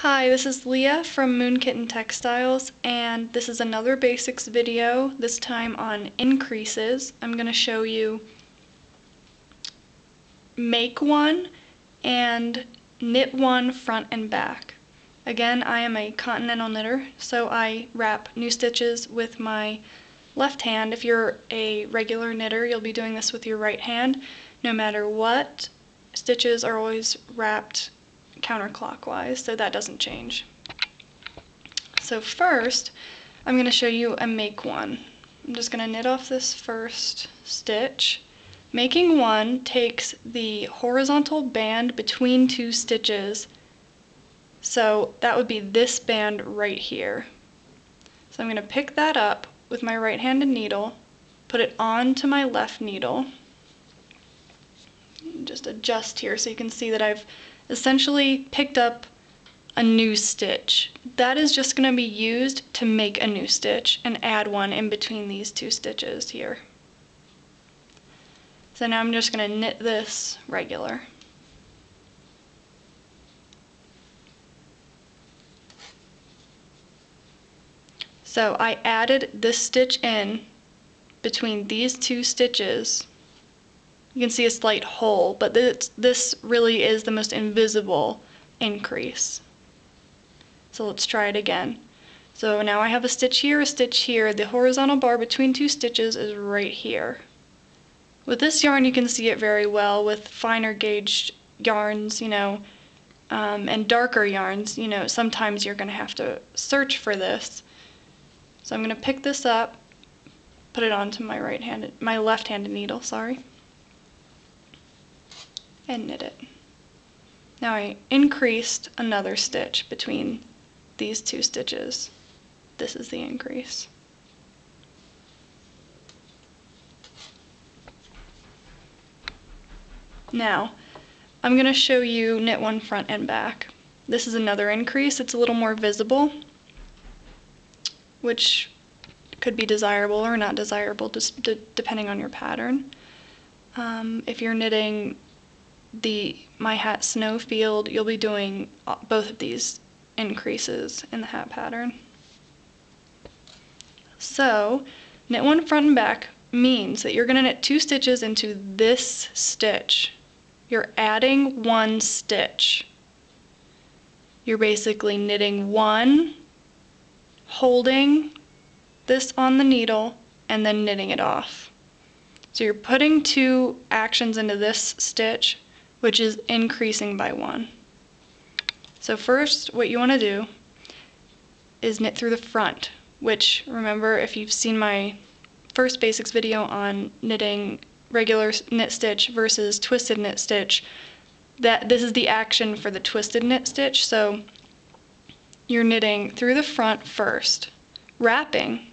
Hi, this is Leah from Moon Kitten Textiles, and this is another basics video, this time on increases. I'm going to show you make one and knit one front and back. Again, I am a continental knitter, so I wrap new stitches with my left hand. If you're a regular knitter, you'll be doing this with your right hand. No matter what, stitches are always wrapped counterclockwise, so that doesn't change. So first, I'm going to show you a make one. I'm just going to knit off this first stitch. Making one takes the horizontal band between two stitches, so that would be this band right here. So I'm going to pick that up with my right-handed needle, put it onto my left needle, just adjust here so you can see that I've essentially picked up a new stitch. That is just going to be used to make a new stitch and add one in between these two stitches here. So now I'm just going to knit this regular. So I added this stitch in between these two stitches. You can see a slight hole, but this really is the most invisible increase. So let's try it again. So now I have a stitch here, a stitch here. The horizontal bar between two stitches is right here. With this yarn you can see it very well. With finer gauged yarns, and darker yarns, sometimes you're going to have to search for this. So I'm going to pick this up, put it onto my left-handed needle, and knit it. Now I increased another stitch between these two stitches. This is the increase. Now I'm going to show you knit one front and back. This is another increase. It's a little more visible, which could be desirable or not desirable, just depending on your pattern. If you're knitting the My Hat Snowfield, you'll be doing both of these increases in the hat pattern. So knit one front and back means that you're going to knit two stitches into this stitch. You're adding one stitch. You're basically knitting one, holding this on the needle, and then knitting it off. So you're putting two actions into this stitch, which is increasing by one. So first, what you want to do is knit through the front, which, remember, if you've seen my first basics video on knitting regular knit stitch versus twisted knit stitch, that this is the action for the twisted knit stitch. So you're knitting through the front first, wrapping,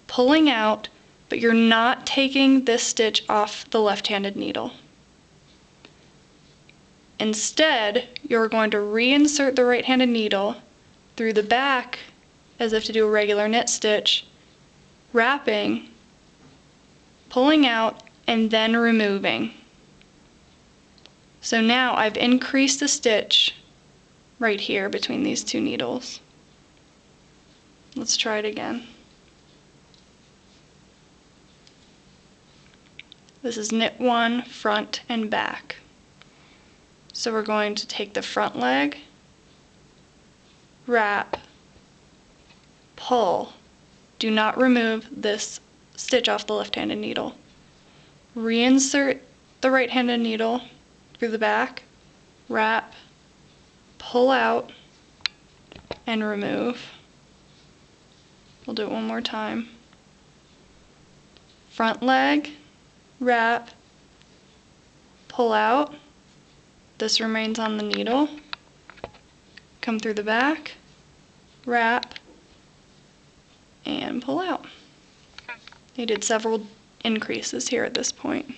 pulling out, but you're not taking this stitch off the left-handed needle. Instead, you're going to reinsert the right-handed needle through the back as if to do a regular knit stitch, wrapping, pulling out, and then removing. So now I've increased the stitch right here between these two needles. Let's try it again. This is knit one front and back. So we're going to take the front leg, wrap, pull. Do not remove this stitch off the left-handed needle. Reinsert the right-handed needle through the back, wrap, pull out, and remove. We'll do it one more time. Front leg, wrap, pull out. This remains on the needle. Come through the back, wrap, and pull out. You did several increases here at this point.